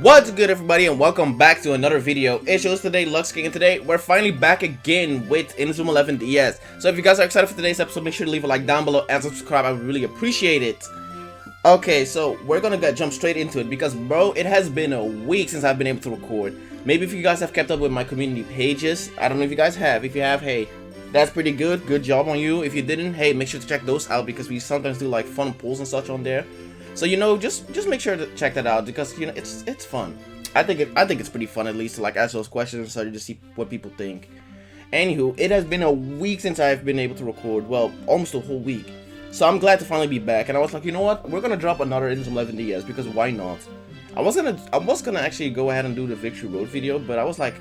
What's good, everybody, and welcome back to another video. It's yours today, Lux King, and today we're finally back again with Inazuma 11 DS. So if you guys are excited for today's episode, make sure to leave a like down below and subscribe. I would really appreciate it. Okay, so we're gonna jump straight into it because, bro, it has been a week since I've been able to record. Maybe if you guys have kept up with my community pages, I don't know if you guys have. If you have, hey, that's pretty good. Good job on you. If you didn't, hey, make sure to check those out because we sometimes do like fun polls and such on there. So, you know, just make sure to check that out because, you know, it's fun. I think it's pretty fun, at least, to like ask those questions and start to see what people think. Anywho, it has been a week since I've been able to record. Well, almost a whole week. So I'm glad to finally be back. And I was like, you know what? We're gonna drop another Inazuma 11 DS because why not? I was gonna actually go ahead and do the Victory Road video, but I was like,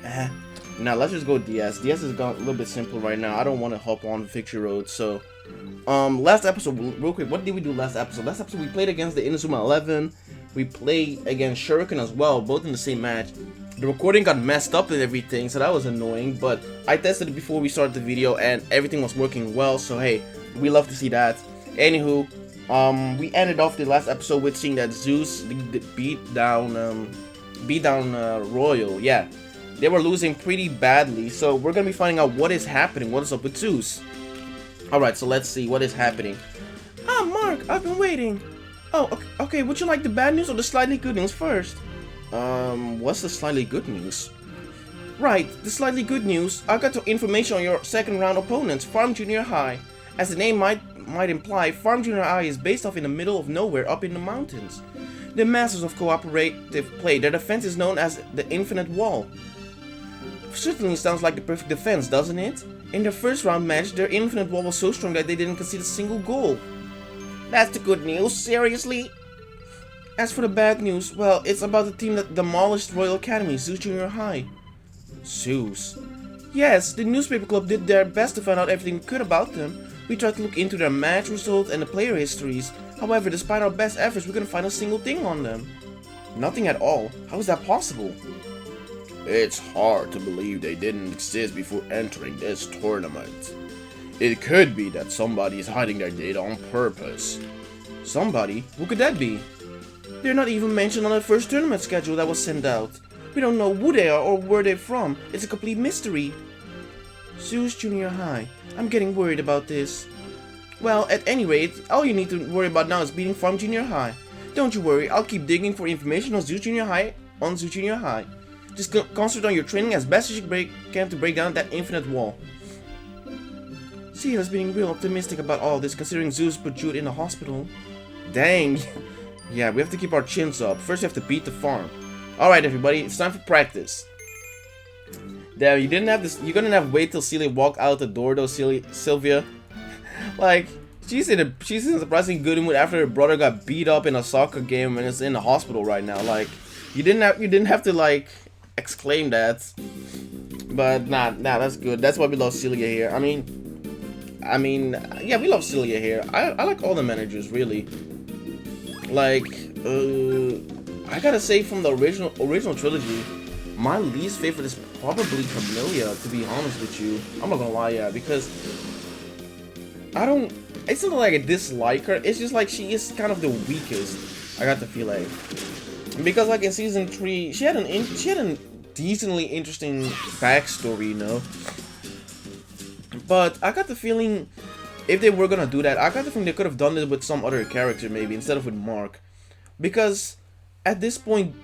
nah, let's just go DS. DS is a little bit simple right now. I don't want to hop on Victory Road, so. Last episode, real quick, what did we do last episode? Last episode we played against the Inazuma 11. We played against Shuriken as well, both in the same match. The recording got messed up and everything, so that was annoying, but I tested it before we started the video and everything was working well, so hey, we love to see that. Anywho, we ended off the last episode with seeing that Zeus beat down Royal. Yeah, they were losing pretty badly, so we're gonna be finding out what is happening, what is up with Zeus. Alright, so let's see what is happening. Ah, Mark, I've been waiting. Oh, okay, would you like the bad news or the slightly good news first? What's the slightly good news? Right, the slightly good news. I got the information on your second round opponents, Farm Junior High. As the name might imply, Farm Junior High is based off in the middle of nowhere up in the mountains. The masters of cooperative play. Their defense is known as the Infinite Wall. Certainly sounds like the perfect defense, doesn't it? In their first round match, their Infinite Wall was so strong that they didn't concede a single goal. That's the good news, seriously? As for the bad news, well, it's about the team that demolished Royal Academy, Zeus Junior High. Zeus? Yes, the newspaper club did their best to find out everything we could about them. We tried to look into their match results and the player histories. However, despite our best efforts, we couldn't find a single thing on them. Nothing at all? How is that possible? It's hard to believe they didn't exist before entering this tournament. It could be that somebody is hiding their data on purpose. Somebody? Who could that be? They're not even mentioned on the first tournament schedule that was sent out. We don't know who they are or where they're from. It's a complete mystery. Zeus Junior High. I'm getting worried about this. Well, at any rate, all you need to worry about now is beating Farm Junior High. Don't you worry, I'll keep digging for information on Zeus Junior High. Just concentrate on your training as best as you can to break down that infinite wall. Sierra's being real optimistic about all this, considering Zeus put Jude in the hospital. Dang. Yeah, we have to keep our chins up. First, we have to beat the farm. Alright, everybody, it's time for practice. There, you didn't have this. You're gonna have to wait till Celia walk out the door, though, Sylvia. Like, she's in a surprisingly good mood after her brother got beat up in a soccer game and is in the hospital right now. Like, you didn't have to like exclaim that, but nah, that's good. That's why we love Celia here. I mean, yeah, we love Celia here. I like all the managers, really. Like, I gotta say, from the original trilogy, my least favorite is probably Camellia, to be honest with you. I'm not gonna lie, yeah, because it's not like I dislike her, it's just like she is kind of the weakest, I got the feeling. Because like in season 3, she had a decently interesting backstory, you know. But I got the feeling if they were gonna do that, I got the feeling they could have done it with some other character maybe instead of with Mark. Because at this point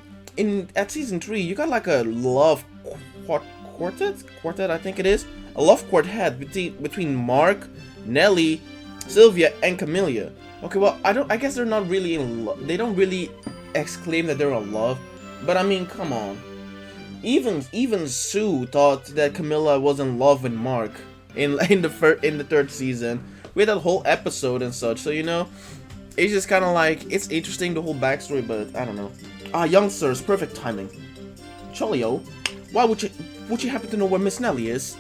at season 3, you got like a love quartet, I think it is. A love quartet between Mark, Nelly, Sylvia, and Camellia. Okay, well, I guess they're not really in love. They don't really exclaim that they're in love, but I mean, come on. Even Sue thought that Camilla was in love with Mark in the third season with that whole episode and such. So, you know, it's just kind of like, it's interesting, the whole backstory, but I don't know. Young sirs, perfect timing. Cholio, why would you happen to know where Miss Nelly is?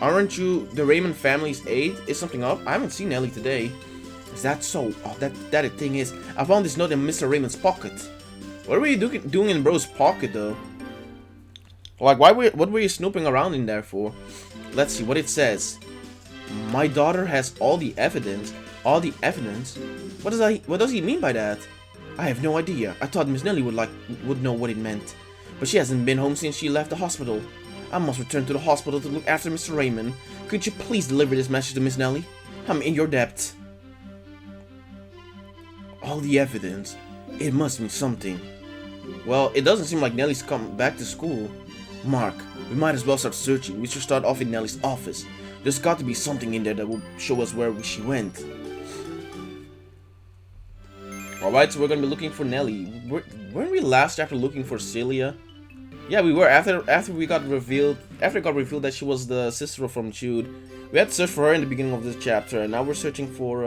Aren't you the Raymond family's aide? Is something up? I haven't seen Nelly today. Is that so? Oh, that thing is. I found this note in Mr. Raymond's pocket. What were you doing in bro's pocket, though? Like, what were you snooping around in there for? Let's see what it says. My daughter has all the evidence. All the evidence? What does he mean by that? I have no idea. I thought Miss Nelly would know what it meant. but she hasn't been home since she left the hospital. I must return to the hospital to look after Mr. Raymond. Could you please deliver this message to Miss Nellie? I'm in your debt. All the evidence. It must mean something. Well, it doesn't seem like Nellie's come back to school. Mark, we might as well start searching. We should start off in Nellie's office. There's got to be something in there that will show us where she went. Alright, so we're gonna be looking for Nellie. Weren't we last chapter looking for Celia? Yeah, we were. After it got revealed that she was the sister from Jude. We had to search for her in the beginning of this chapter, and now we're searching for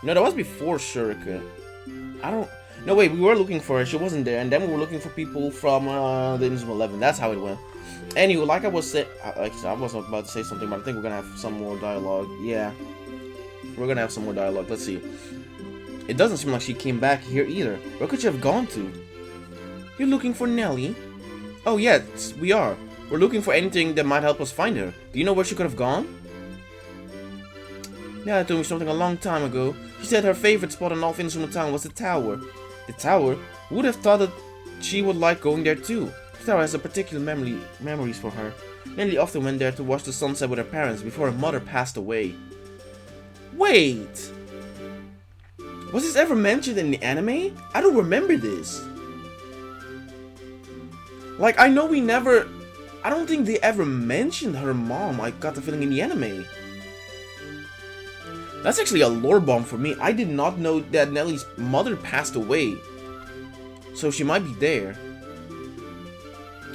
no, that was before Shuriken. No, wait, we were looking for her, she wasn't there, and then we were looking for people from the Inazuma 11. That's how it went. Anyway, like I was saying, I was about to say something, but I think we're gonna have some more dialogue. Yeah, we're gonna have some more dialogue. Let's see. It doesn't seem like she came back here either. Where could she have gone to? You're looking for Nellie? Oh yes, we are. We're looking for anything that might help us find her. Do you know where she could have gone? Nella told me something a long time ago. She said her favorite spot in all of Inazuma Town was the tower. The tower? Who would have thought that she would like going there too? The tower has a particular memories for her. Nellie often went there to watch the sunset with her parents before her mother passed away. Wait! Was this ever mentioned in the anime? I don't remember this. Like, I know I don't think they ever mentioned her mom. I got the feeling in the anime. That's actually a lore bomb for me. I did not know that Nellie's mother passed away. So she might be there.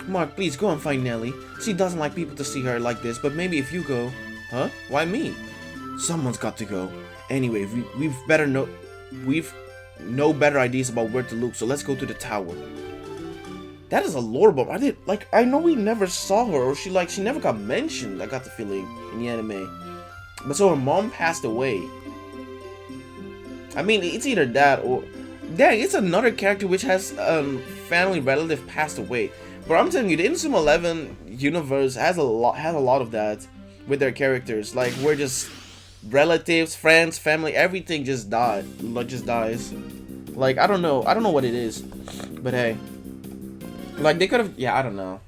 Mark, please go and find Nellie. She doesn't like people to see her like this, but maybe if you go... Huh? Why me? Someone's got to go. Anyway, we've no better ideas about where to look, so let's go to the tower. That is a lore bomb. I know we never saw her, or she never got mentioned, I got the feeling, in the anime. But so her mom passed away. I mean, it's either that or... Dang, it's another character which has family relative passed away. But I'm telling you, the Inazuma 11 universe has a lot of that with their characters. Like, we're just relatives, friends, family, everything just dies. Like, I don't know what it is. But hey. Like, they could have... Yeah, I don't know.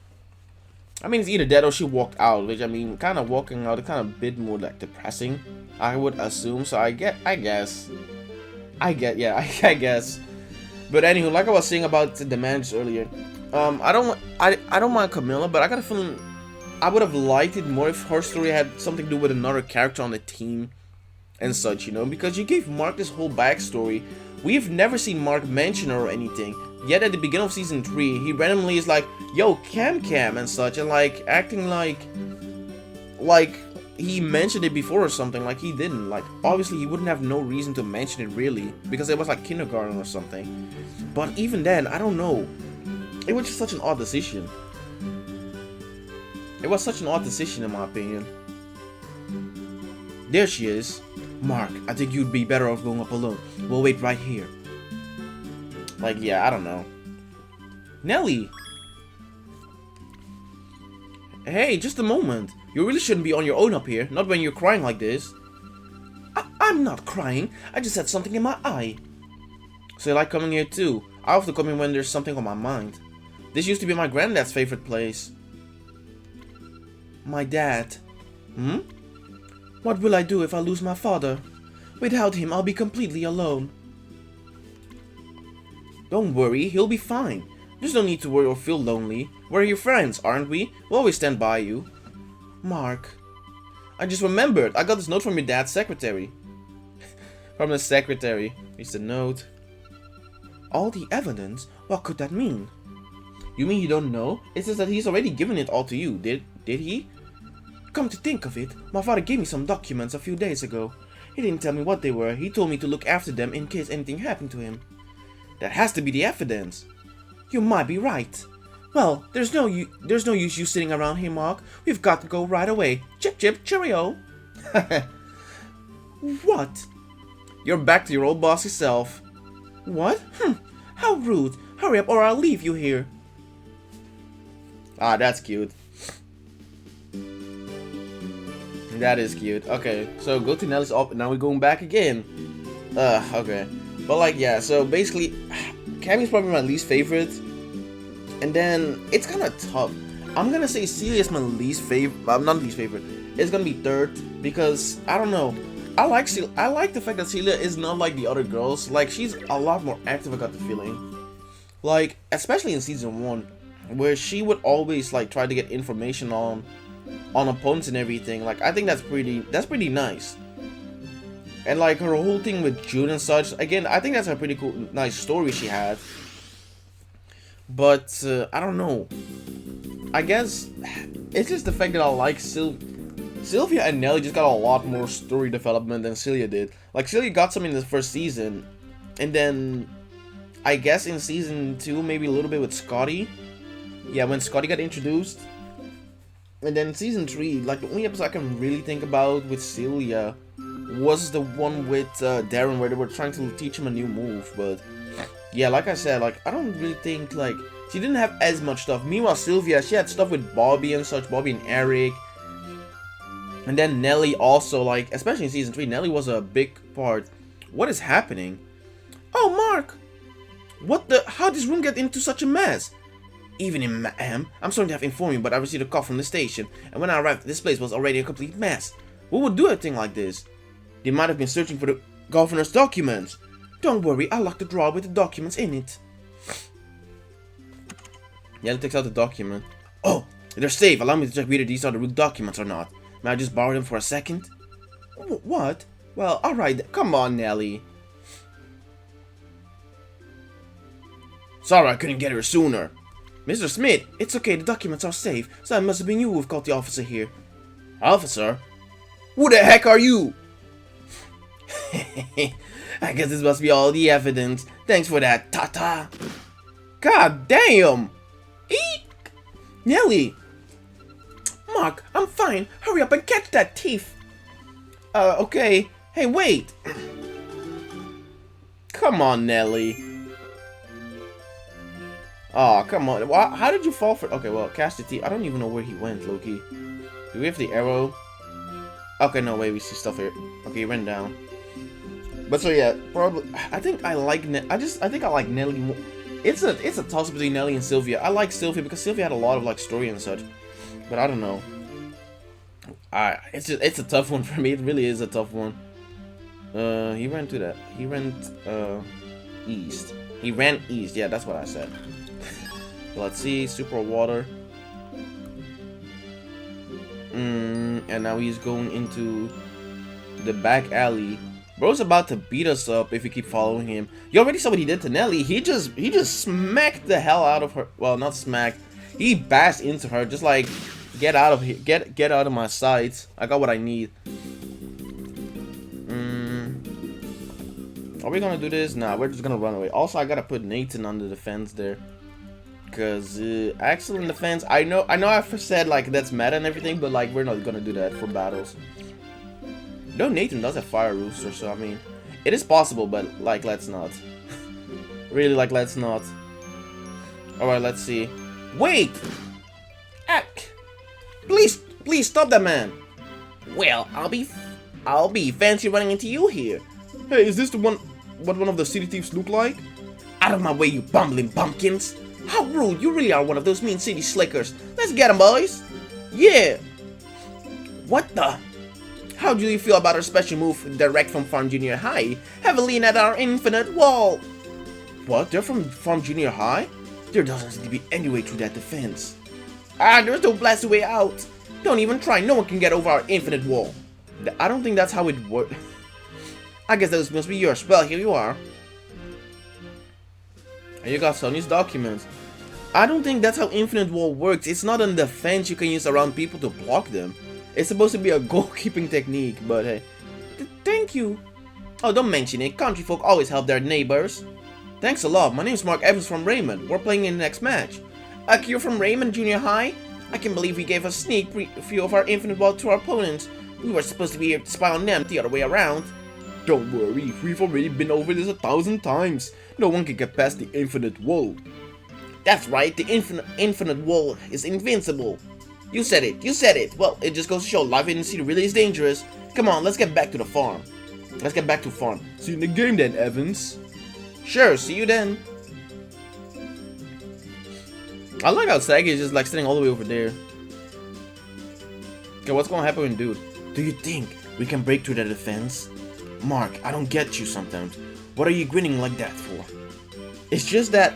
I mean, it's either that or she walked out, which, I mean, kind of walking out, kind of a bit more, like, depressing, I would assume. So I guess. But anywho, like I was saying about the managers earlier, I don't mind Camilla, but I got a feeling I would have liked it more if her story had something to do with another character on the team and such, you know, because you gave Mark this whole backstory. We've never seen Mark mention her or anything. Yet at the beginning of season 3, he randomly is like, yo, Cam and such, and like acting like he mentioned it before or something, like he didn't. Like, obviously he wouldn't have no reason to mention it really, because it was like kindergarten or something. But even then, I don't know. It was just such an odd decision. It was such an odd decision in my opinion. There she is. Mark, I think you'd be better off going up alone. We'll wait right here. Like, yeah, I don't know. Nellie! Hey, just a moment. You really shouldn't be on your own up here, not when you're crying like this. I'm not crying. I just had something in my eye. So you like coming here too? I often come in when there's something on my mind. This used to be my granddad's favorite place. My dad. What will I do if I lose my father? Without him, I'll be completely alone. Don't worry, he'll be fine. There's no need to worry or feel lonely. We're your friends, aren't we? We'll always stand by you. Mark. I just remembered. I got this note from your dad's secretary. From the secretary. Here's the note. All the evidence? What could that mean? You mean you don't know? It says that he's already given it all to you. Did he? Come to think of it, my father gave me some documents a few days ago. He didn't tell me what they were. He told me to look after them in case anything happened to him. That has to be the evidence. You might be right. Well, there's no use you sitting around here, Mark. We've got to go right away. Chip chip cheerio. What? You're back to your old bossy self. What? How rude. Hurry up or I'll leave you here. Ah, that's cute. That is cute. Okay, so go to Nellie's office. Now we're going back again. Okay. But like, yeah, so basically, Cammy's probably my least favorite And then it's kind of tough. I'm gonna say Celia is my least favorite. Not least favorite. It's gonna be third because I don't know. I like the fact that Celia is not like the other girls. Like she's a lot more active. I got the feeling. Like especially in season 1, where she would always like try to get information on opponents and everything. Like I think that's pretty nice. And like her whole thing with June and such. Again, I think that's a pretty cool, nice story she had. But I don't know. I guess it's just the fact that I like Sylvia and Nelly just got a lot more story development than Celia did. Like Celia got some in the first season, and then I guess in season 2 maybe a little bit with Scotty. Yeah, when Scotty got introduced. And then season 3, like the only episode I can really think about with Celia was the one with Darren where they were trying to teach him a new move. But yeah, like I said, like I don't really think like she didn't have as much stuff. Meanwhile, Sylvia, she had stuff with Bobby and such, Bobby and Eric. And then Nelly also, like, especially in season 3, Nelly was a big part. What is happening? Oh, Mark! What the? How did this room get into such a mess? Evening, ma'am. I'm sorry to have informed you, but I received a call from the station. And when I arrived, this place was already a complete mess. Who would do a thing like this? They might have been searching for the governor's documents. Don't worry, I locked the drawer with the documents in it. Yeah, takes out the document. Oh, they're safe. Allow me to check whether these are the real documents or not. May I just borrow them for a second? What? Well, alright. Come on, Nelly. Sorry I couldn't get here sooner. Mr. Smith, it's okay. The documents are safe. So it must have been you who've caught the officer here. Officer? Who the heck are you? I guess this must be all the evidence. Thanks for that, Tata. God damn! Eek! Nelly! Mark, I'm fine. Hurry up and catch that thief. Okay. Hey, wait! Come on, Nelly. Oh, come on. How did you fall for... Okay, well, catch the thief. I don't even know where he went, Loki. Do we have the arrow? Okay, no, wait. We see stuff here. Okay, he ran down. But so, yeah. Probably... I think I like... I think I like Nelly more. It's a toss-up between Nelly and Sylvia. I like Sylvia because Sylvia had a lot of like story and such. But I don't know. It's a tough one for me. It really is a tough one. He ran to that. He ran east. He ran east. Yeah, that's what I said. Let's see. Super water. And now he's going into the back alley. Bro's about to beat us up if we keep following him. You already saw what he did to Nelly. He just smacked the hell out of her. Well, not smacked. He bashed into her, just like, get out of here, get out of my sights. I got what I need. Are we gonna do this? Nah, we're just gonna run away. Also, I gotta put Nathan on the defense there, cause actually in defense, I know I've said like that's meta and everything, but like we're not gonna do that for battles. No, Nathan does have fire rooster, so I mean, it is possible, but like let's not. Really, like let's not. All right, let's see. Wait! Please stop that man! Well, I'll be fancy running into you here. Hey, is this the one? What one of the city thieves look like? Out of my way, you bumbling pumpkins! How rude! You really are one of those mean city slickers. Let's get 'em, boys! Yeah! What the? How do you feel about our special move direct from Farm Junior High? Have a lean at our infinite wall! What? They're from Farm Junior High? There doesn't seem to be any way through that defense. There's no blasted way out. Don't even try. No one can get over our infinite wall. I don't think that's how it works. I guess that must be yours. Well, here you are. And you got Sonny's documents. I don't think that's how infinite wall works. It's not a defense you can use around people to block them. It's supposed to be a goalkeeping technique, but hey. Thank you. Oh, don't mention it. Country folk always help their neighbors. Thanks a lot. My name's Mark Evans from Raymond. We're playing in the next match. You're from Raymond Junior High? I can believe we gave a sneak preview of our infinite wall to our opponents. We were supposed to be here to spy on them the other way around. Don't worry, we've already been over this 1,000 times. No one can get past the infinite wall. That's right, the infinite wall is invincible. You said it. Well, it just goes to show life in the city really is dangerous. Come on, let's get back to the farm. See you in the game then, Evans. Sure, see you then. I like how Sagi is just like sitting all the way over there. Okay, what's gonna happen when dude? Do you think we can break through the defense? Mark, I don't get you sometimes. What are you grinning like that for? It's just that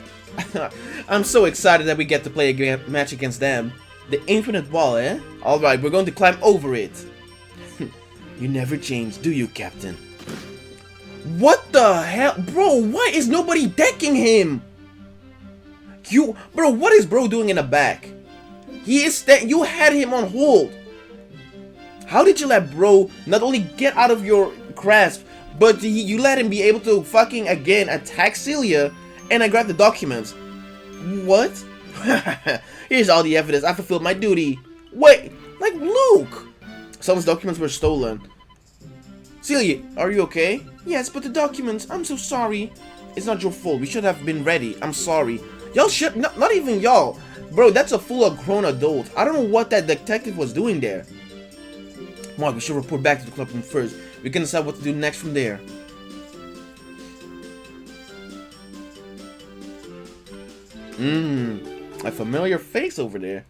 I'm so excited that we get to play a match against them. The infinite wall, eh? Alright, we're going to climb over it. You never change, do you, Captain? What the hell? Bro, why is nobody decking him? Bro, what is bro doing in the back? He is you had him on hold. How did you let bro not only get out of your grasp, but you let him be able to fucking again attack Celia and I grab the documents? What? Here's all the evidence. I fulfilled my duty. Wait, like Luke. Someone's documents were stolen. Celia, are you okay? Yes, but the documents, I'm so sorry. It's not your fault. We should have been ready. I'm sorry. Y'all should, not even y'all. Bro, that's a full of grown adult. I don't know what that detective was doing there. Mark, we should report back to the club room first. We can decide what to do next from there. A familiar face over there.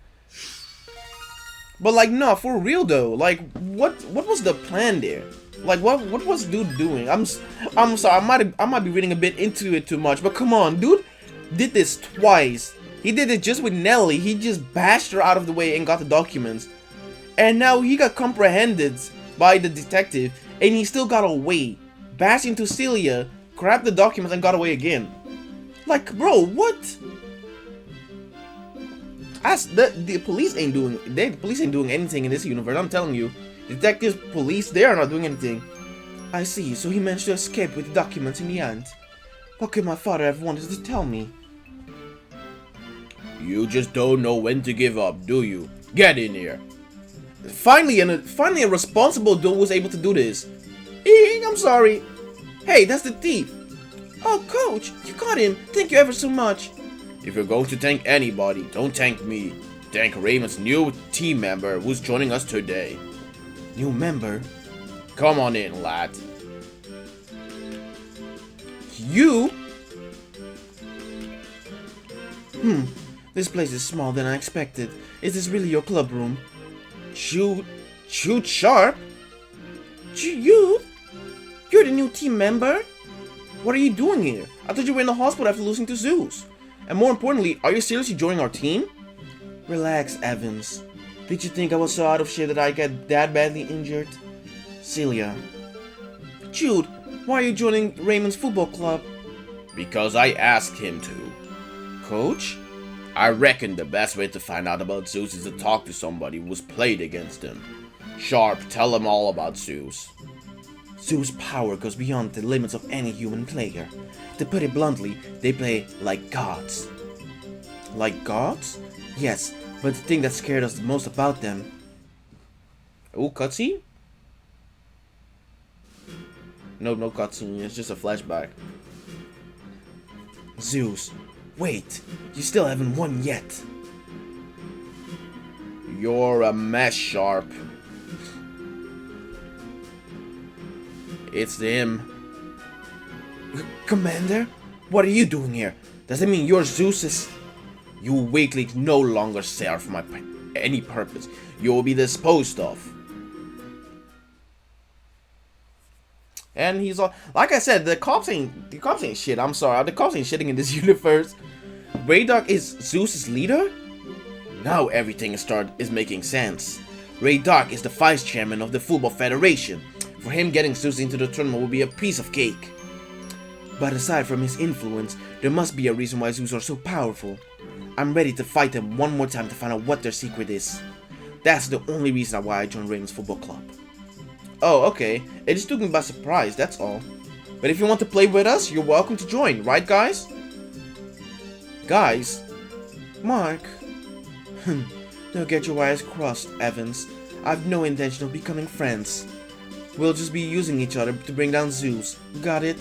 But like, no, for real though. Like, what was the plan there? Like, what was dude doing? I'm sorry, I might be reading a bit into it too much. But come on, dude did this twice. He did it just with Nelly. He just bashed her out of the way and got the documents. And now he got comprehended by the detective, and he still got away. Bashed into Celia, grabbed the documents, and got away again. Like, bro, what? The police ain't doing anything in this universe. I'm telling you, detectives, police, they are not doing anything. I see. So he managed to escape with the documents in the end. What could my father have wanted to tell me? You just don't know when to give up, do you? Get in here. Finally a responsible dude was able to do this. I'm sorry. Hey, that's the thief. Oh, coach, you caught him. Thank you ever so much. If you're going to thank anybody, don't thank me. Thank Raymond's new team member who's joining us today. New member? Come on in, lad. You? This place is smaller than I expected. Is this really your club room? Shoot sharp? You're the new team member? What are you doing here? I thought you were in the hospital after losing to Zeus. And more importantly, are you seriously joining our team? Relax, Evans. Did you think I was so out of shape that I got that badly injured? Celia. Jude, why are you joining Raymond's football club? Because I asked him to. Coach? I reckon the best way to find out about Zeus is to talk to somebody who's played against him. Sharp, tell him all about Zeus. Zeus' power goes beyond the limits of any human player. To put it bluntly, they play like gods. Like gods? Yes, but the thing that scared us the most about them... Oh, cutscene? No cutscene, it's just a flashback. Zeus. Wait, you still haven't won yet. You're a mess, Sharp. It's him. Commander? What are you doing here? Does that mean you're Zeus's? You weakly no longer serve any purpose. You will be disposed of. And he's all, like I said, the cops ain't shit. I'm sorry, the cops ain't shitting in this universe. Raydock is Zeus's leader? Now everything is making sense. Raydock is the vice chairman of the Football Federation. For him, getting Zeus into the tournament will be a piece of cake. But aside from his influence, there must be a reason why Zeus are so powerful. I'm ready to fight them one more time to find out what their secret is. That's the only reason why I joined Raymond's football club. Oh, okay. It just took me by surprise, that's all. But if you want to play with us, you're welcome to join, right guys? Guys? Mark? Don't get your wires crossed, Evans. I've no intention of becoming friends. We'll just be using each other to bring down Zeus. Got it?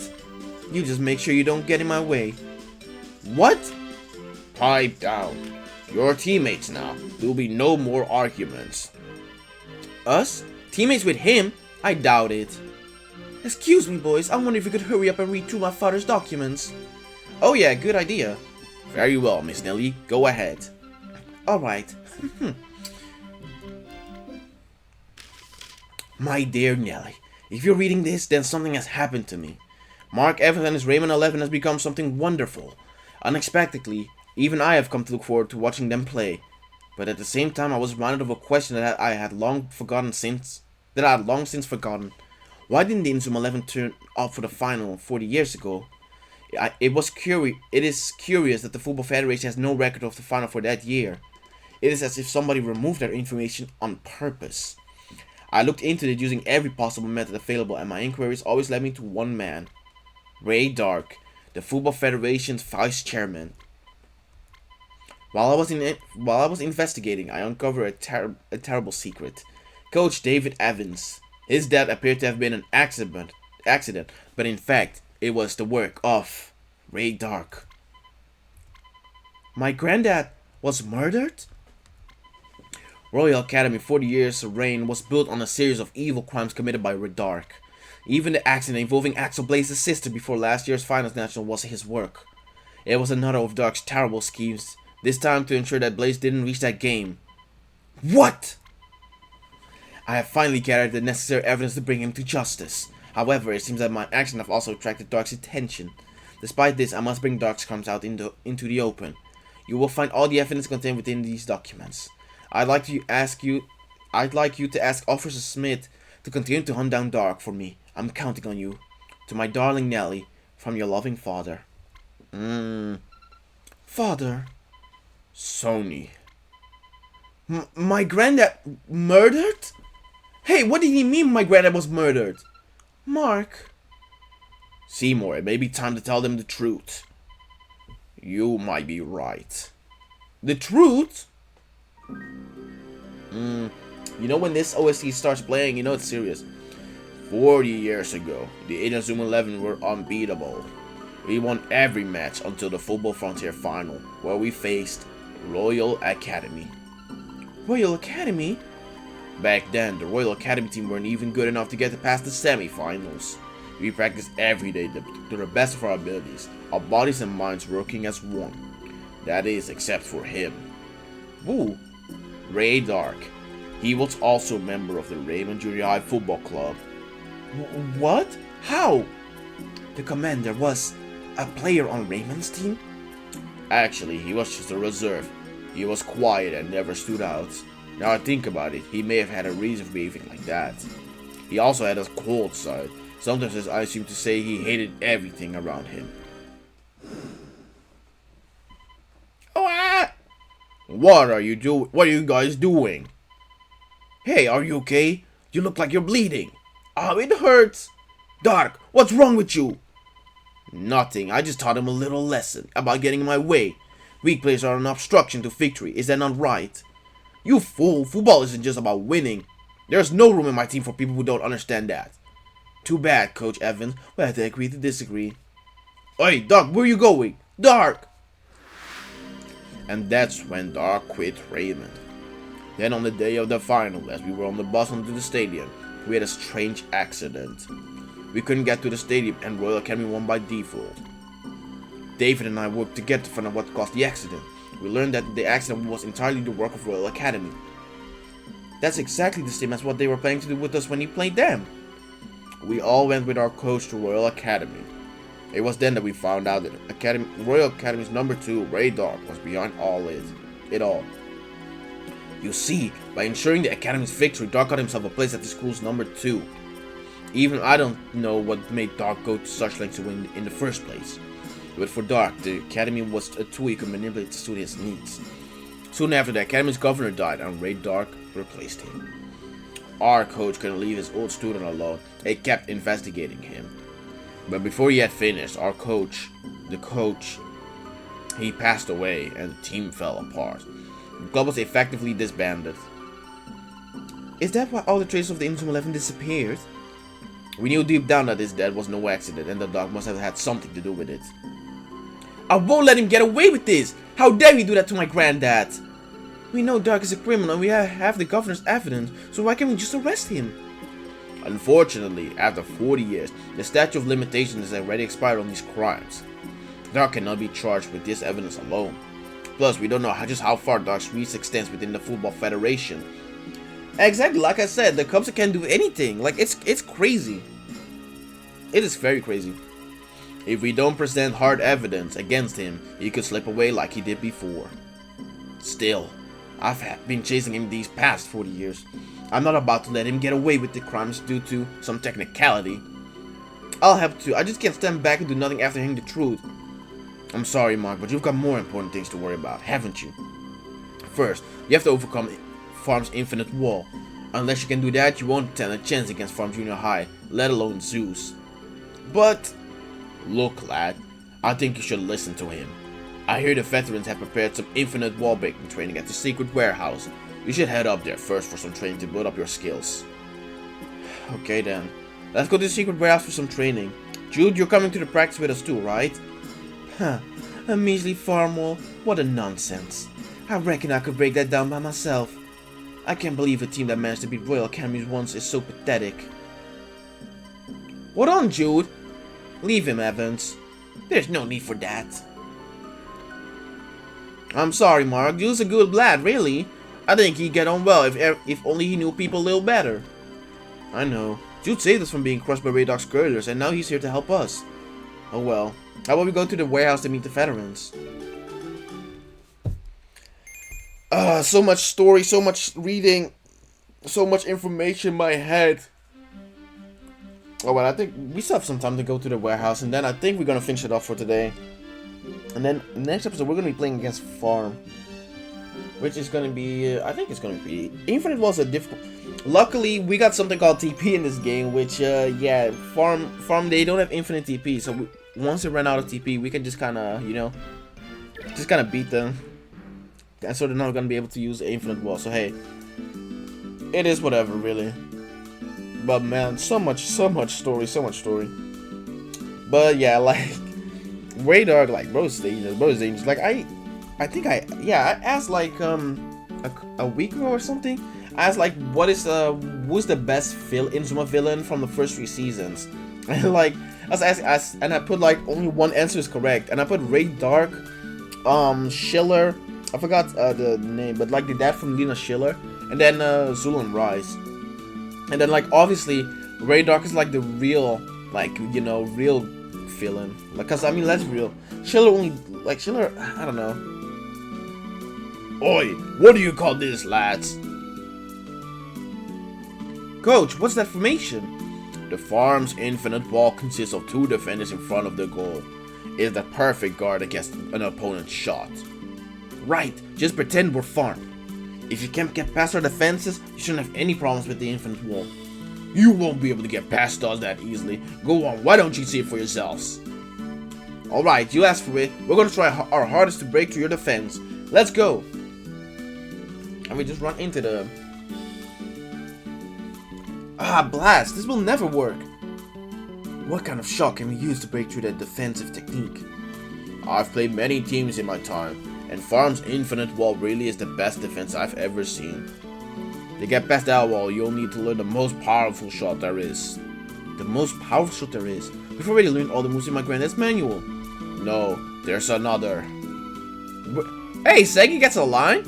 You just make sure you don't get in my way. What? Pipe down. You're teammates now. There'll be no more arguments. Us? Teammates with him? I doubt it. Excuse me, boys. I wonder if you could hurry up and read through my father's documents. Oh yeah, good idea. Very well, Miss Nelly. Go ahead. Alright. My dear Nelly, if you're reading this, then something has happened to me. Mark Evans and his Raymond 11 has become something wonderful. Unexpectedly, even I have come to look forward to watching them play. But at the same time, I was reminded of a question that I had long since forgotten. Why didn't the Inazuma 11 turn up for the final 40 years ago? It is curious that the Football Federation has no record of the final for that year. It is as if somebody removed that information on purpose. I looked into it using every possible method available, and my inquiries always led me to one man. Ray Dark, the Football Federation's vice chairman. While I was investigating, I uncovered a terrible secret. Coach David Evans. His death appeared to have been an accident, but in fact, it was the work of Ray Dark. My granddad was murdered? Royal Academy 40 years of reign was built on a series of evil crimes committed by Ray Dark. Even the accident involving Axel Blaze's sister before last year's finals national was his work. It was another of Dark's terrible schemes, this time to ensure that Blaze didn't reach that game. What? I have finally gathered the necessary evidence to bring him to justice. However, it seems that my actions have also attracted Dark's attention. Despite this, I must bring Dark's crimes out into the open. You will find all the evidence contained within these documents. I'd like you to ask Officer Smith to continue to hunt down Dark for me. I'm counting on you. To my darling Nelly, from your loving father. Father? Sony. My granddad murdered? Hey, what did he mean my granddad was murdered? Mark. Seymour, it may be time to tell them the truth. You might be right. The truth? You know when this OST starts playing, you know it's serious. 40 years ago, the Inazuma 11 were unbeatable. We won every match until the Football Frontier final, where we faced Royal Academy. Royal Academy? Back then, the Royal Academy team weren't even good enough to get past the semi-finals. We practiced every day to the best of our abilities, our bodies and minds working as one. That is, except for him. Who? Ray Dark. He was also a member of the Raymond Junior High Football Club. What? How? The commander was a player on Raymond's team? Actually, he was just a reserve. He was quiet and never stood out. Now I think about it, he may have had a reason for behaving like that. He also had a cold side. Sometimes his eyes seemed to say he hated everything around him. What are you guys doing? Hey, are you okay? You look like you're bleeding. Oh, it hurts. Dark, what's wrong with you? Nothing, I just taught him a little lesson about getting in my way. Weak players are an obstruction to victory, is that not right? You fool, football isn't just about winning. There's no room in my team for people who don't understand that. Too bad, Coach Evans, we'll have to agree to disagree. Hey, Dark, where are you going? Dark! And that's when Dark quit Raymond. Then on the day of the final, as we were on the bus onto the stadium, we had a strange accident. We couldn't get to the stadium and Royal Academy won by default. David and I worked together to find out what caused the accident. We learned that the accident was entirely the work of Royal Academy. That's exactly the same as what they were planning to do with us when he played them. We all went with our coach to Royal Academy. It was then that we found out that Royal Academy's number 2, Ray Dark, was behind it all. You see, by ensuring the Academy's victory, Dark got himself a place at the school's number 2. Even I don't know what made Dark go to such lengths to win in the first place. But for Dark, the Academy was a tool he could manipulate to suit his needs. Soon after, the Academy's governor died and Ray Dark replaced him. Our coach couldn't leave his old student alone. They kept investigating him. But before he had finished, he passed away and the team fell apart. The club was effectively disbanded. Is that why all the traces of the Inazuma 11 disappeared? We knew deep down that his death was no accident and the dog must have had something to do with it. I won't let him get away with this! How dare you do that to my granddad! We know Dark is a criminal and we have the governor's evidence, so why can't we just arrest him? Unfortunately, after 40 years, the statute of limitations has already expired on these crimes. Dark cannot be charged with this evidence alone. Plus, we don't know just how far Dark's reach extends within the Football Federation. Exactly, like I said, the Cubs can't do anything. Like, it's crazy. It is very crazy. If we don't present hard evidence against him, he could slip away like he did before. Still, I've been chasing him these past 40 years. I'm not about to let him get away with the crimes due to some technicality. I'll have to. I just can't stand back and do nothing after hearing the truth. I'm sorry, Mark, but you've got more important things to worry about, haven't you? First, you have to overcome Farm's infinite wall. Unless you can do that, you won't stand a chance against Farm Junior High, let alone Zeus. But, look, lad, I think you should listen to him. I hear the veterans have prepared some infinite wall breaking training at the secret warehouse. You should head up there first for some training to build up your skills. Okay then, let's go to the secret warehouse for some training. Jude, you're coming to the practice with us too, right? Huh, a measly farm wall? What a nonsense. I reckon I could break that down by myself. I can't believe a team that managed to beat Royal Academies once is so pathetic. Hold on, Jude. Leave him, Evans. There's no need for that. I'm sorry, Mark. Jude's a good lad, really. I think he'd get on well if only he knew people a little better. I know. Jude saved us from being crushed by Raydog's girders, and now he's here to help us. Oh well. How about we go to the warehouse to meet the veterans? So much story, so much reading, so much information in my head. Oh well, I think we still have some time to go to the warehouse, and then I think we're gonna finish it off for today. And then next episode we're gonna be playing against Farm, which is gonna be, I think it's gonna be Infinite was a difficult. Luckily, we got something called TP in this game, which yeah, Farm they don't have infinite TP, so once they run out of TP, we can just kind of, you know, just kind of beat them. And so they're not gonna be able to use the infinite wall. So hey, it is whatever, really. But man, so much story, so much story. But yeah, like Raydog, like bro's dangerous. Like I think I asked like a week ago or something. I asked like who's the best Inazuma villain from the first 3 seasons, and like I asked, and I put like only one answer is correct, and I put Raydog, Schiller. I forgot the name, but like the dad from Lena Schiller, and then Zulan Rise. And then like obviously Raydog is like the real, like, you know, real villain. Like, cause I mean, let's be real. Schiller only, like Schiller, I don't know. Oi, what do you call this, lads? Coach, what's that formation? The Farm's infinite wall consists of 2 defenders in front of the goal. It is the perfect guard against an opponent's shot. Right, just pretend we're Farm. If you can't get past our defenses, you shouldn't have any problems with the infinite wall. You won't be able to get past us that easily. Go on, why don't you see it for yourselves? Alright, you asked for it. We're gonna try our hardest to break through your defense. Let's go! And we just run into the... blast! This will never work! What kind of shot can we use to break through that defensive technique? I've played many teams in my time, and Farm's infinite wall really is the best defense I've ever seen. To get past that wall, you'll need to learn the most powerful shot there is. The most powerful shot there is? We've already learned all the moves in my Granddad's manual. No, there's another. Hey, Segi gets a line?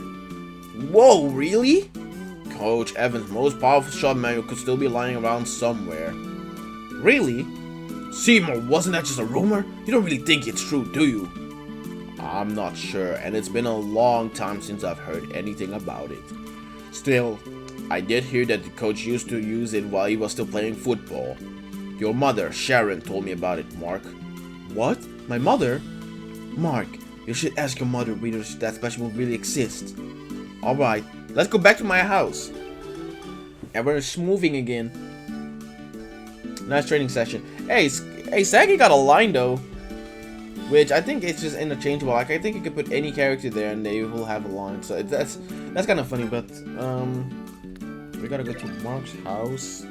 Whoa, really? Coach Evans' most powerful shot manual could still be lying around somewhere. Really? Seymour, wasn't that just a rumor? You don't really think it's true, do you? I'm not sure, and it's been a long time since I've heard anything about it. Still, I did hear that the coach used to use it while he was still playing football. Your mother, Sharon, told me about it, Mark. What? My mother? Mark, you should ask your mother whether that special will really exist. Alright, let's go back to my house. And we're moving again. Nice training session. Hey, Sagi got a line though. Which I think it's just interchangeable. Like, I think you could put any character there and they will have a line. So that's kind of funny, but we gotta go to Mark's house.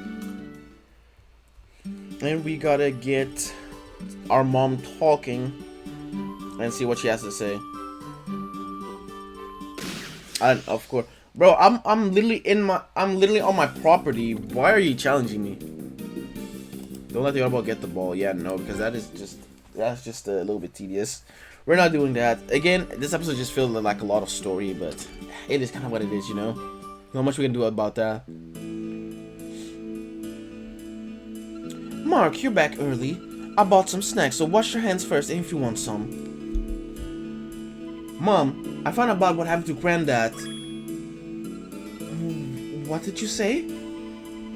And we gotta get our mom talking and see what she has to say. And of course, bro, I'm literally on my property. Why are you challenging me? Don't let the other ball get the ball. Yeah, no, because that's just a little bit tedious. We're not doing that. Again, this episode just feels like a lot of story, but it is kind of what it is, you know? Not much we can do about that. Mark, you're back early. I bought some snacks, so wash your hands first if you want some. Mom, I found out about what happened to Granddad. What did you say?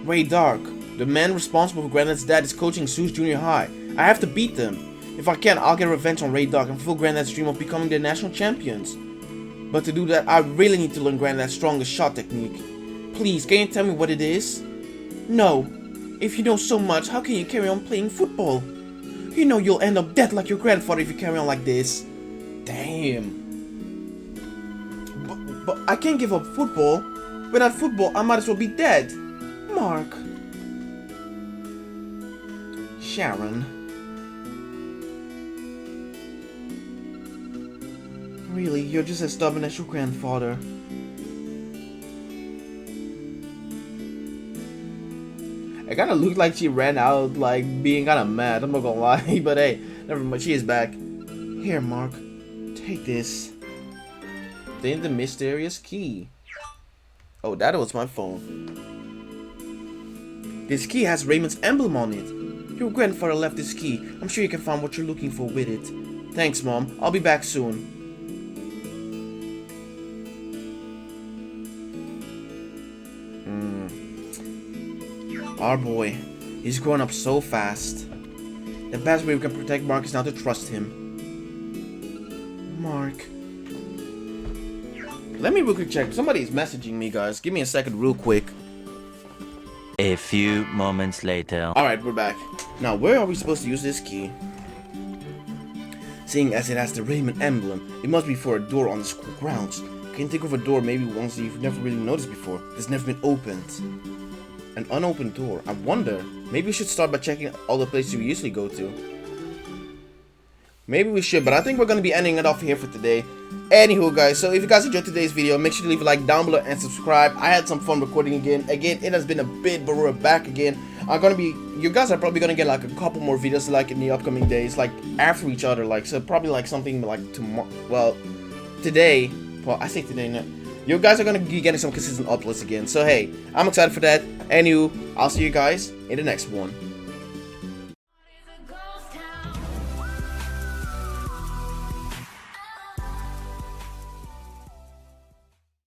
Ray Dark, the man responsible for Granddad's dad, is coaching Zeus Junior High. I have to beat them. If I can, I'll get revenge on Ray Dark and fulfill Granddad's dream of becoming the national champions. But to do that, I really need to learn Granddad's strongest shot technique. Please, can you tell me what it is? No. If you know so much, how can you carry on playing football? You know you'll end up dead like your grandfather if you carry on like this. Damn. But I can't give up football. Without football, I might as well be dead. Mark. Sharon. Really, you're just as stubborn as your grandfather. It kinda looked like she ran out, like, being kinda mad, I'm not gonna lie, but hey, never mind, she is back. Here, Mark, take this. Then the mysterious key. Oh, that was my phone. This key has Raymond's emblem on it. Your grandfather left this key. I'm sure you can find what you're looking for with it. Thanks, Mom. I'll be back soon. Our boy. He's growing up so fast. The best way we can protect Mark is now to trust him. Mark. Let me real quick check. Somebody's messaging me, guys. Give me a second real quick. A few moments later. Alright, we're back. Now, where are we supposed to use this key? Seeing as it has the Raymond emblem, it must be for a door on the school grounds. Can you think of a door maybe once you've never really noticed before? That's never been opened. An unopened door. I wonder. Maybe we should start by checking all the places we usually go to. Maybe we should, but I think we're going to be ending it off here for today. Anywho, guys, so if you guys enjoyed today's video, make sure to leave a like down below and subscribe. I had some fun recording again. Again, it has been a bit, but we're back again. You guys are probably going to get like a couple more videos like in the upcoming days, like after each other, like, so probably like something like tomorrow, well, today, well, I say today, no. You guys are going to be getting some consistent uploads again. So, hey, I'm excited for that. Anywho, I'll see you guys in the next one.